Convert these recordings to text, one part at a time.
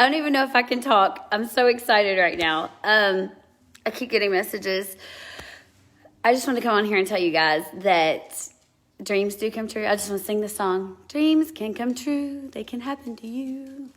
I don't even know if I can talk. I'm so excited right now. I keep getting messages. I just want to come on here and tell you guys that dreams do come true. I just want to sing the song. Dreams can come true. They can happen to you.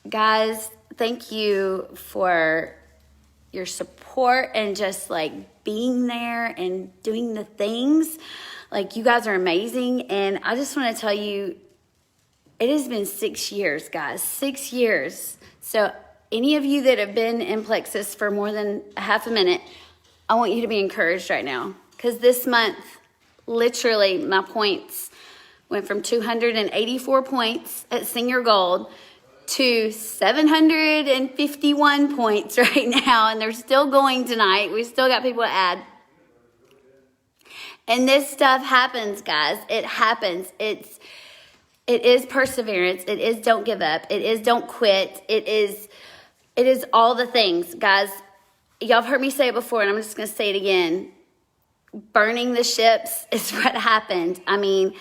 Guys, thank you for your support and just like being there and doing the things. Like, you guys are amazing. And I just want to tell you, it has been 6 years, guys, 6 years. So any of you that have been in Plexus for more than a half a minute, I want you to be encouraged right now. Because this month, literally, my points went from 284 points at Senior Gold to 751 points right now. And they're still going tonight. We still got people to add. And this stuff happens, guys. It happens. It is perseverance. It is don't give up. It is don't quit. It is all the things, guys. Y'all have heard me say it before, and I'm just going to say it again. Burning the ships is what happened. I mean,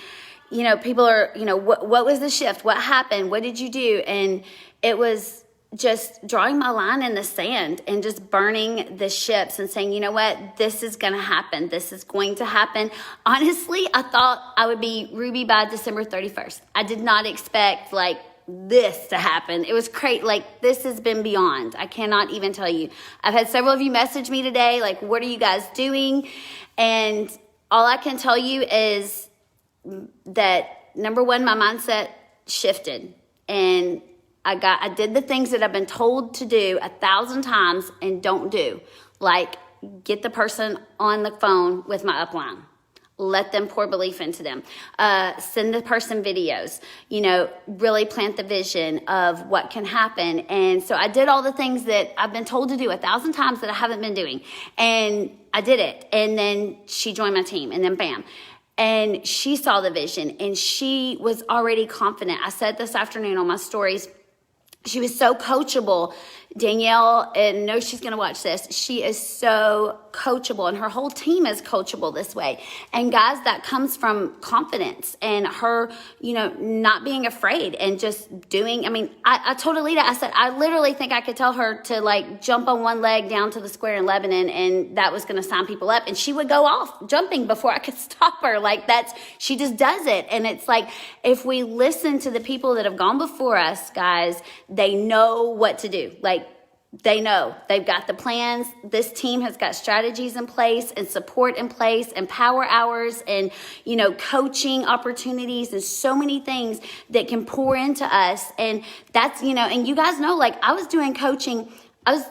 people are, what was the shift? What happened? What did you do? And it was just drawing my line in the sand and just burning the ships and saying, you know what, this is going to happen. This is going to happen. Honestly, I thought I would be Ruby by December 31st. I did not expect this to happen. It was great. This has been beyond. I cannot even tell you. I've had several of you message me today, what are you guys doing? And all I can tell you is that, number one, my mindset shifted, and I did the things that I've been told to do 1,000 times and don't do. Like, get the person on the phone with my upline. Let them pour belief into them. Send the person videos. Really plant the vision of what can happen. And so I did all the things that I've been told to do 1,000 times that I haven't been doing. And I did it. And then she joined my team. And then bam. And she saw the vision. And she was already confident. I said this afternoon on my stories, she was so coachable. Danielle, and I know she's going to watch this, she is so coachable, and her whole team is coachable this way. And guys, that comes from confidence and her, not being afraid and just doing. I told Alita, I said, I literally think I could tell her to jump on one leg down to the square in Lebanon, and that was going to sign people up. And she would go off jumping before I could stop her. She just does it. And it's if we listen to the people that have gone before us, guys, they know what to do. They know. They've got the plans. This team has got strategies in place and support in place and power hours and, coaching opportunities and so many things that can pour into us. And that's, and you guys know, I was doing coaching. I was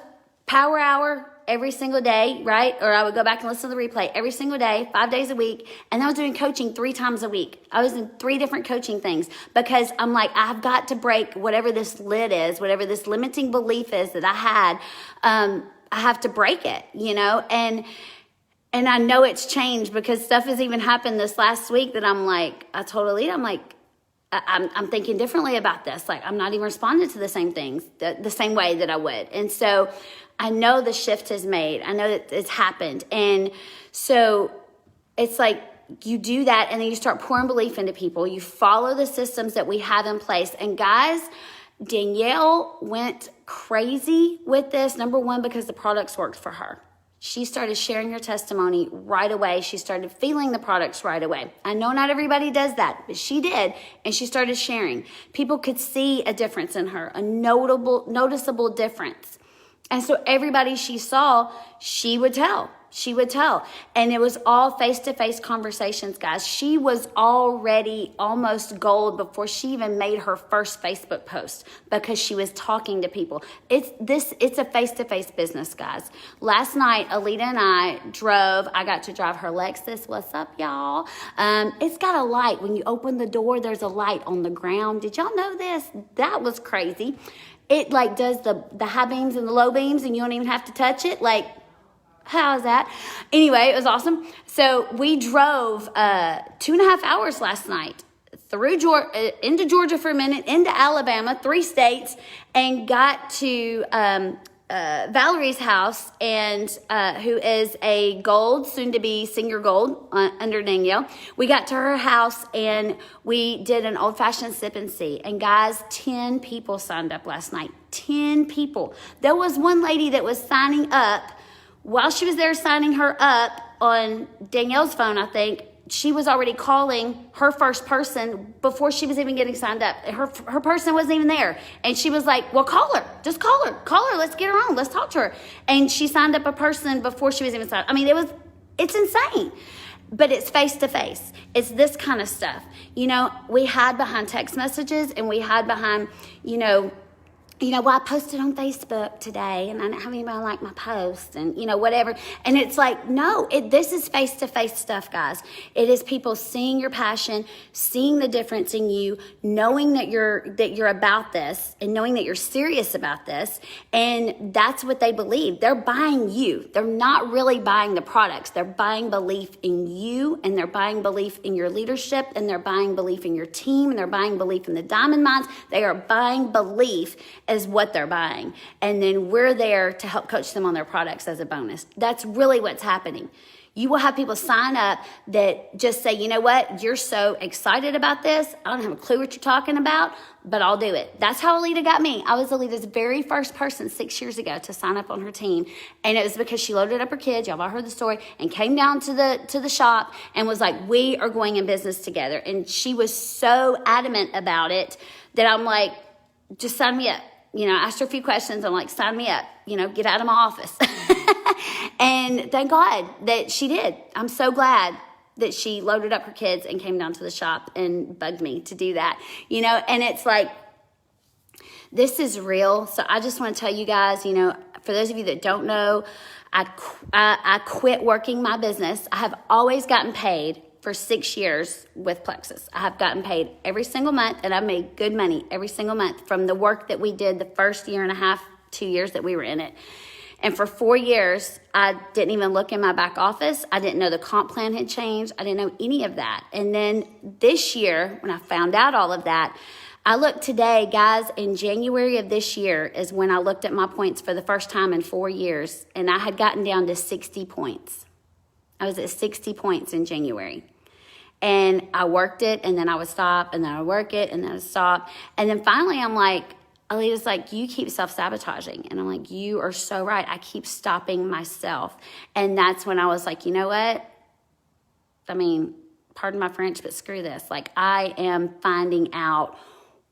power hour every single day, right? Or I would go back and listen to the replay every single day, 5 days a week. And I was doing coaching 3 times a week. I was in 3 different coaching things because I'm I've got to break whatever this lid is, whatever this limiting belief is that I had. I have to break it, and I know it's changed because stuff has even happened this last week that I told Alita, I'm thinking differently about this. I'm not even responding to the same things the same way that I would. And so I know the shift has made. I know that it's happened. And so it's you do that, and then you start pouring belief into people. You follow the systems that we have in place. And guys, Danielle went crazy with this. Number one, because the products worked for her. She started sharing her testimony right away. She started feeling the products right away. I know not everybody does that, but she did, and she started sharing. People could see a difference in her, a noticeable difference. And so everybody she saw, she would tell. And it was all face-to-face conversations, guys. She was already almost gold before she even made her first Facebook post because she was talking to people. It's a face-to-face business, guys. Last night, Alita and I got to drive her Lexus. What's up, y'all? It's got a light. When you open the door, there's a light on the ground. Did y'all know this? That was crazy. It does the high beams and the low beams, and you don't even have to touch it. How is that? Anyway, it was awesome. So we drove 2.5 hours last night through into Georgia for a minute, into Alabama, 3 states, and got to Valerie's house, and who is a gold, soon to be senior gold under Danielle. We got to her house and we did an old fashioned sip and see. And guys, 10 people signed up last night. 10 people. There was one lady that was signing up. While she was there signing her up on Danielle's phone, I think, she was already calling her first person before she was even getting signed up. Her person wasn't even there. And she was like, well, call her. Just call her. Call her. Let's get her on. Let's talk to her. And she signed up a person before she was even signed up. I mean, it's insane. But it's face to face. It's this kind of stuff. You know, we hide behind text messages and we hide behind, well, I posted on Facebook today and I don't have anybody like my post and, whatever. And it's like, no, this is face-to-face stuff, guys. It is people seeing your passion, seeing the difference in you, knowing that you're about this and knowing that you're serious about this. And that's what they believe. They're buying you. They're not really buying the products. They're buying belief in you, and they're buying belief in your leadership, and they're buying belief in your team, and they're buying belief in the Diamond Mines. They are buying belief is what they're buying. And then we're there to help coach them on their products as a bonus. That's really what's happening. You will have people sign up that just say, you know what, you're so excited about this. I don't have a clue what you're talking about, but I'll do it. That's how Alita got me. I was Alita's very first person 6 years ago to sign up on her team. And it was because she loaded up her kids, y'all all heard the story, and came down to the shop and was like, we are going in business together. And she was so adamant about it that I'm like, just sign me up. I asked her a few questions. I'm like, sign me up, get out of my office. And thank God that she did. I'm so glad that she loaded up her kids and came down to the shop and bugged me to do that, and it's like, this is real. So I just want to tell you guys, for those of you that don't know, I quit working my business. I have always gotten paid for 6 years with Plexus. I have gotten paid every single month, and I've made good money every single month from the work that we did the first year and a half, 2 years that we were in it. And for 4 years, I didn't even look in my back office. I didn't know the comp plan had changed. I didn't know any of that. And then this year, when I found out all of that, I looked today, guys, in January of this year is when I looked at my points for the first time in 4 years, and I had gotten down to 60 points. I was at 60 points in January. And I worked it, and then I would stop, and then I would work it, and then I would stop. And then finally, I'm like, Alita's like, you keep self-sabotaging. And I'm like, you are so right. I keep stopping myself. And that's when I was like, you know what? I mean, pardon my French, but screw this. Like, I am finding out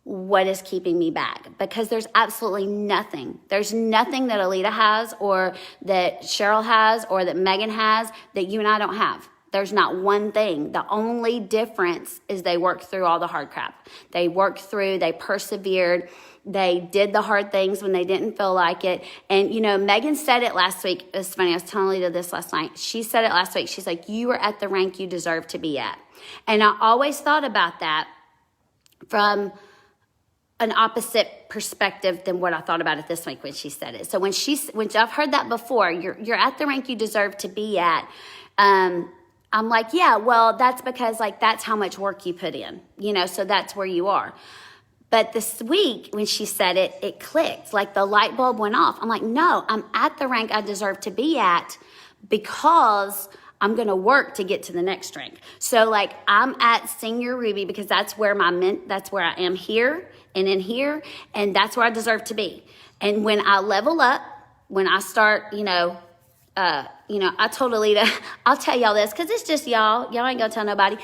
what is keeping me back, because there's absolutely nothing. There's nothing that Alita has or that Cheryl has or that Megan has that you and I don't have. There's not one thing. The only difference is they worked through all the hard crap. They worked through, they persevered, they did the hard things when they didn't feel like it. And, Megan said it last week. It's funny, I was telling Alita this last night. She said it last week. She's like, you are at the rank you deserve to be at. And I always thought about that from an opposite perspective than what I thought about it this week when she said it. So when I've heard that before, you're at the rank you deserve to be at. I'm like, yeah, well, that's because that's how much work you put in, so that's where you are. But this week when she said it, it clicked, like the light bulb went off. I'm like, no, I'm at the rank I deserve to be at because I'm going to work to get to the next rank. So I'm at senior Ruby because that's where that's where I am here and in here. And that's where I deserve to be. And when I level up, when I start, I told Alita, I'll tell y'all this because it's just y'all ain't gonna tell nobody.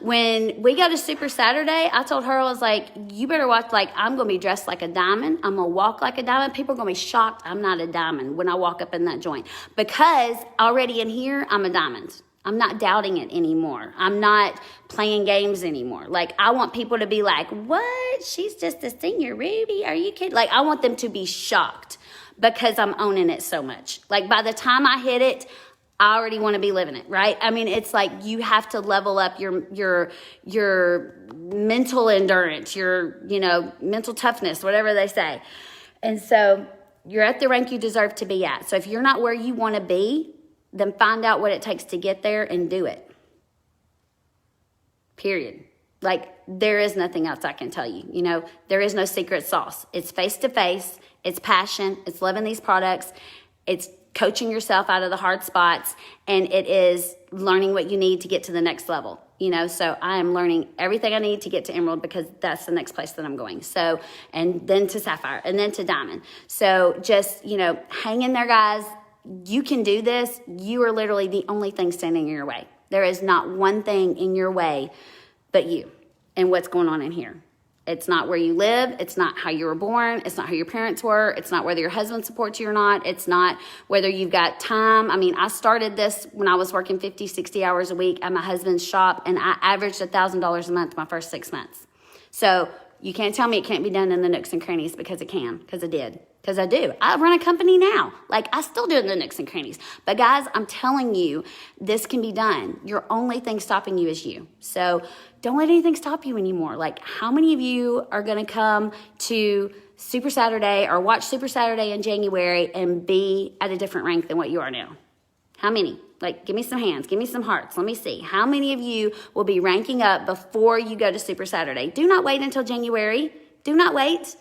When we go to Super Saturday, I told her, I was like, you better watch, I'm gonna be dressed like a diamond. I'm gonna walk like a diamond. People are gonna be shocked I'm not a diamond when I walk up in that joint, because already in here, I'm a diamond. I'm not doubting it anymore. I'm not playing games anymore. I want people to be like, what? She's just a senior Ruby. Are you kidding? I want them to be shocked because I'm owning it so much. By the time I hit it, I already want to be living it, right? I mean, it's you have to level up your mental endurance, your, mental toughness, whatever they say. And so you're at the rank you deserve to be at. So if you're not where you want to be, then find out what it takes to get there and do it. Period. Like, there is nothing else I can tell you. You know, there is no secret sauce. It's face-to-face. It's passion. It's loving these products. It's coaching yourself out of the hard spots. And it is learning what you need to get to the next level. You know, so I am learning everything I need to get to Emerald because that's the next place that I'm going. So, and then to Sapphire and then to Diamond. So just, you know, hang in there, guys. You can do this. You are literally the only thing standing in your way. There is not one thing in your way but you and what's going on in here. It's not where you live. It's not how you were born. It's not who your parents were. It's not whether your husband supports you or not. It's not whether you've got time. I mean, I started this when I was working 50, 60 hours a week at my husband's shop, and I averaged $1,000 a month my first 6 months. So you can't tell me it can't be done in the nooks and crannies, because it can, because I did. Because I do. I run a company now. Like, I still do it in the nooks and crannies. But guys, I'm telling you, this can be done. Your only thing stopping you is you. So don't let anything stop you anymore. Like, how many of you are going to come to Super Saturday or watch Super Saturday in January and be at a different rank than what you are now? How many? Like, give me some hands. Give me some hearts. Let me see. How many of you will be ranking up before you go to Super Saturday? Do not wait until January. Do not wait.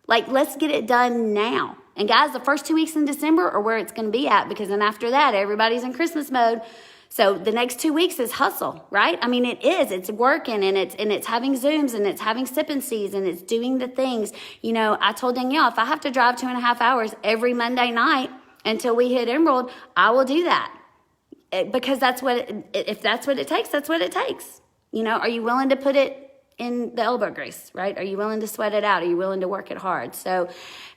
Like, let's get it done now. And guys, the first 2 weeks in December are where it's going to be at, because then after that, everybody's in Christmas mode. So the next 2 weeks is hustle, right? I mean, it is. It's working, and it's having Zooms, and it's having sip and sees, and it's doing the things. You know, I told Danielle, if I have to drive 2.5 hours every Monday night until we hit Emerald, I will do that. Because if that's what it takes, that's what it takes. You know, are you willing to put it in the elbow grease, right? Are you willing to sweat it out? Are you willing to work it hard? So,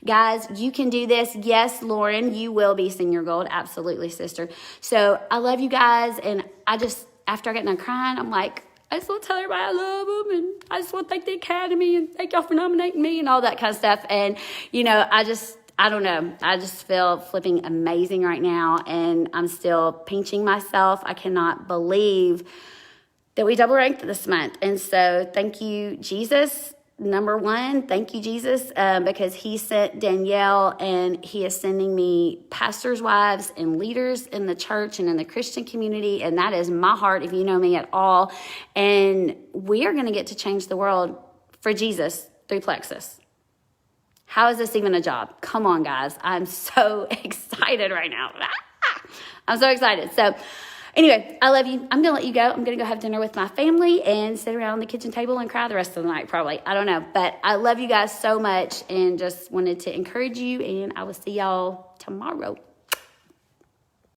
guys, you can do this. Yes, Lauren, you will be senior gold. Absolutely, sister. So I love you guys. And I just, after I got done crying, I'm like, I just want to tell everybody I love them. And I just want to thank the Academy and thank y'all for nominating me and all that kind of stuff. And, you know, I don't know. I just feel flipping amazing right now. And I'm still pinching myself. I cannot believe that we double ranked this month. And so thank you, Jesus. Number one, thank you, Jesus, because he sent Danielle, and he is sending me pastors' wives and leaders in the church and in the Christian community. And that is my heart, if you know me at all. And we are going to get to change the world for Jesus through Plexus. How is this even a job? Come on, guys. I'm so excited right now. I'm so excited. So anyway, I love you. I'm going to let you go. I'm going to go have dinner with my family and sit around the kitchen table and cry the rest of the night, probably. I don't know. But I love you guys so much and just wanted to encourage you, and I will see y'all tomorrow.